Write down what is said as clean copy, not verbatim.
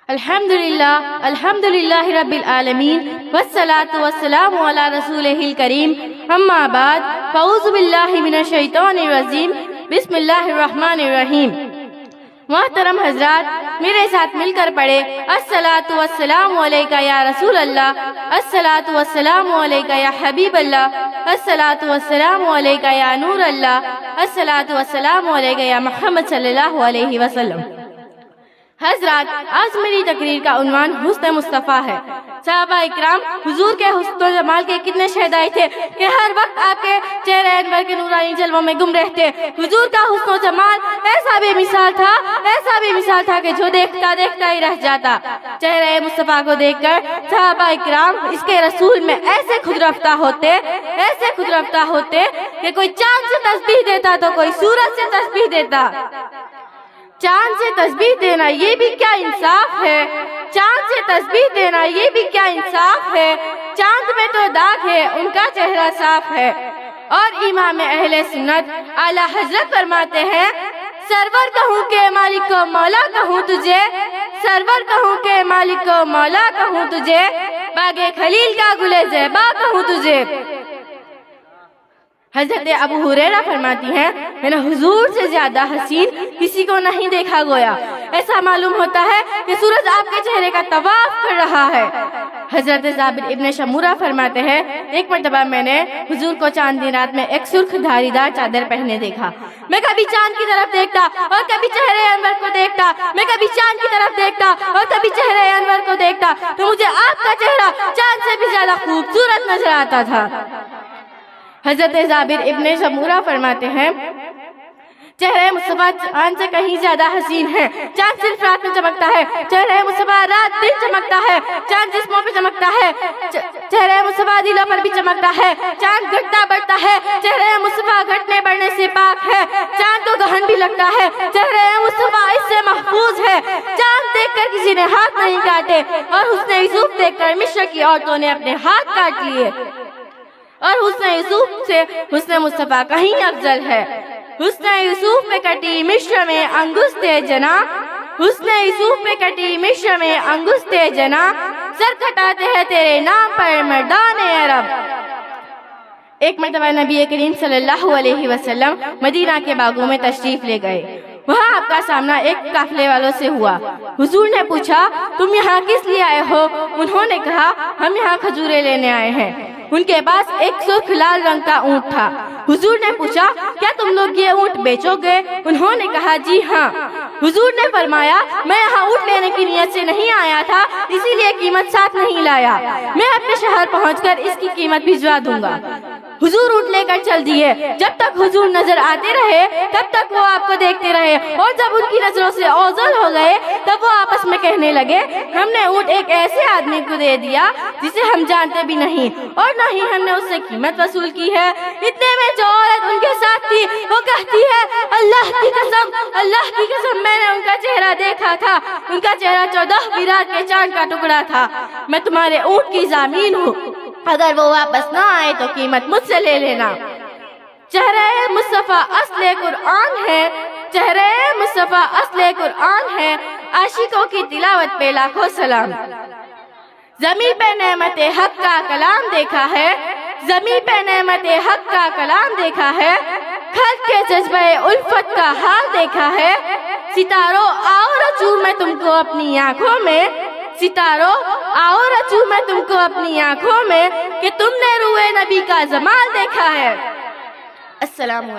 الحمدللہ رب العالمین والصلاة والسلام علی رسولہ الکریم اما بعد فاعوذ باللہ من الشیطان الرجیم بسم اللہ الرحمن الرحیم۔ محترم حضرات، میرے ساتھ مل کر پڑھے الصلاۃ والسلام علیکہ یا رسول اللہ، الصلاۃ والسلام علیکہ یا حبیب اللہ، الصلاۃ والسلام علیکہ یا نور اللہ، الصلاۃ والسلام علیکہ یا محمد صلی اللہ علیہ وسلم۔ حضرات، آج میری تقریر کا عنوان حسن مصطفیٰ ہے۔ صحابہ اکرام حضور کے حسن و جمال کے کتنے شہدائی تھے کہ ہر وقت آپ کے چہرے انور کے نورانی جلووں میں گم رہتے۔ حضور کا حسن و جمال ایسا بھی مثال تھا کہ جو دیکھتا ہی رہ جاتا۔ چہرے مصطفیٰ کو دیکھ کر صحابہ اکرام اس کے رسول میں ایسے خود رفتہ ہوتے کہ کوئی چاند سے تسبیح دیتا تو کوئی سورج سے تسبیح دیتا۔ چاند سے تسبیح دینا یہ بھی کیا انصاف ہے، چاند سے تسبیح دینا یہ بھی کیا انصاف ہے، چاند میں تو داغ ہے ان کا چہرہ صاف ہے۔ اور امام اہل سنت اعلیٰ حضرت فرماتے ہیں، سرور کہوں کہ مالک و مولا کہوں تجھے، سرور کہوں کہ مالک و مولا کہوں تجھے، باغ خلیل کا گل زیبا کہوں تجھے۔ حضرت ابو ہریرہ فرماتی ہیں، میں نے حضور سے زیادہ حسین کسی کو نہیں دیکھا گویا، ایسا معلوم ہوتا ہے کہ سورج آپ کے چہرے کا طواف کر رہا ہے۔ حضرت جابر ابن شمورہ فرماتے ہیں، ایک مرتبہ میں نے حضور کو چاندنی رات میں ایک سرخ دھاری دار چادر پہنے دیکھا۔ میں کبھی چاند کی طرف دیکھتا اور کبھی چہرے انور کو دیکھتا، میں کبھی چاند کی طرف دیکھتا اور کبھی چہرے انور کو دیکھتا تو مجھے آپ کا چہرہ چاند سے بھی زیادہ خوبصورت نظر آتا تھا۔ حضرت جابر ابن شمورہ فرماتے ہیں، چہرہ مصطفیٰ چاند سے کہیں زیادہ حسین ہے۔ چاند صرف رات میں چمکتا ہے، چہرہ مصطفیٰ رات دن چمکتا ہے۔ چاند جسموں پہ چمکتا ہے، چہرہ مصطفیٰ دلوں پر بھی چمکتا ہے۔ چاند گھٹتا بڑھتا ہے، چہرہ مصطفیٰ گھٹنے بڑھنے سے پاک ہے۔ چاند کو گہن بھی لگتا ہے، چہرہ مصطفیٰ اس سے محفوظ ہے۔ چاند دیکھ کر کسی نے ہاتھ نہیں کاٹے اور حسن یوسف دیکھ کر مصر کی عورتوں نے اپنے ہاتھ کاٹ لیے۔ اور حسن یوسف سے حسن مصطفیٰ کہیں افضل ہے۔ حسن یوسف پہ کٹی مصر میں انگشت جنا، حسن یوسف پہ کٹی مصر میں انگشت جنا، سر کٹاتے ہیں تیرے نام پر مردان عرب۔ ایک مرتبہ نبی کریم صلی اللہ علیہ وسلم مدینہ کے باغوں میں تشریف لے گئے۔ وہاں آپ کا سامنا ایک قافلے والوں سے ہوا۔ حضور نے پوچھا، تم یہاں کس لیے آئے ہو؟ انہوں نے کہا، ہم یہاں کھجوریں لینے آئے ہیں۔ ان کے پاس ایک سرخ لال رنگ کا اونٹ تھا۔ حضور نے پوچھا، کیا تم لوگ یہ اونٹ بیچو گے؟ انہوں نے کہا، جی ہاں۔ حضور نے فرمایا، میں یہاں اونٹ لینے کی نیت سے نہیں آیا تھا، اسی لیے قیمت ساتھ نہیں لایا، میں اپنے شہر پہنچ کر اس کی قیمت بھجوا دوں گا۔ حضور اونٹ لے کر چل دیے۔ جب تک حضور نظر آتے رہے تب تک وہ آپ کو دیکھتے رہے، اور جب ان کی نظروں سے اوزل ہو گئے تب وہ آپس میں کہنے لگے، ہم نے اونٹ ایک ایسے آدمی کو دے دیا جسے ہم جانتے بھی نہیں، اور نہ ہی ہم نے اس سے قیمت وصول کی ہے۔ اتنے میں جو عورت ان کے ساتھ تھی وہ کہتی ہے، اللہ کی قسم میں نے ان کا چہرہ دیکھا تھا، ان کا چہرہ 14 قیراط کے چاند کا ٹکڑا تھا، میں تمہارے اونٹ کی ضامین ہوں، اگر وہ واپس نہ آئے تو قیمت مجھ سے لے لینا۔ چہرہ مصطفیٰ اصل قرآن ہے، چہرہ مصطفیٰ اصل قرآن ہے، عاشقوں کی تلاوت پہ لاکھوں سلام۔ زمین پہ نعمت حق کا کلام دیکھا ہے، زمین پہ نعمت حق کا کلام دیکھا ہے، خلق کے جذبہ الفت کا حال دیکھا ہے۔ ستاروں آؤ رچوں میں تم کو اپنی آنکھوں میں، ستاروں آؤ رچوں میں تم کو اپنی آنکھوں میں، کہ تم نے روئے نبی کا جمال دیکھا ہے۔ السلام علیکم۔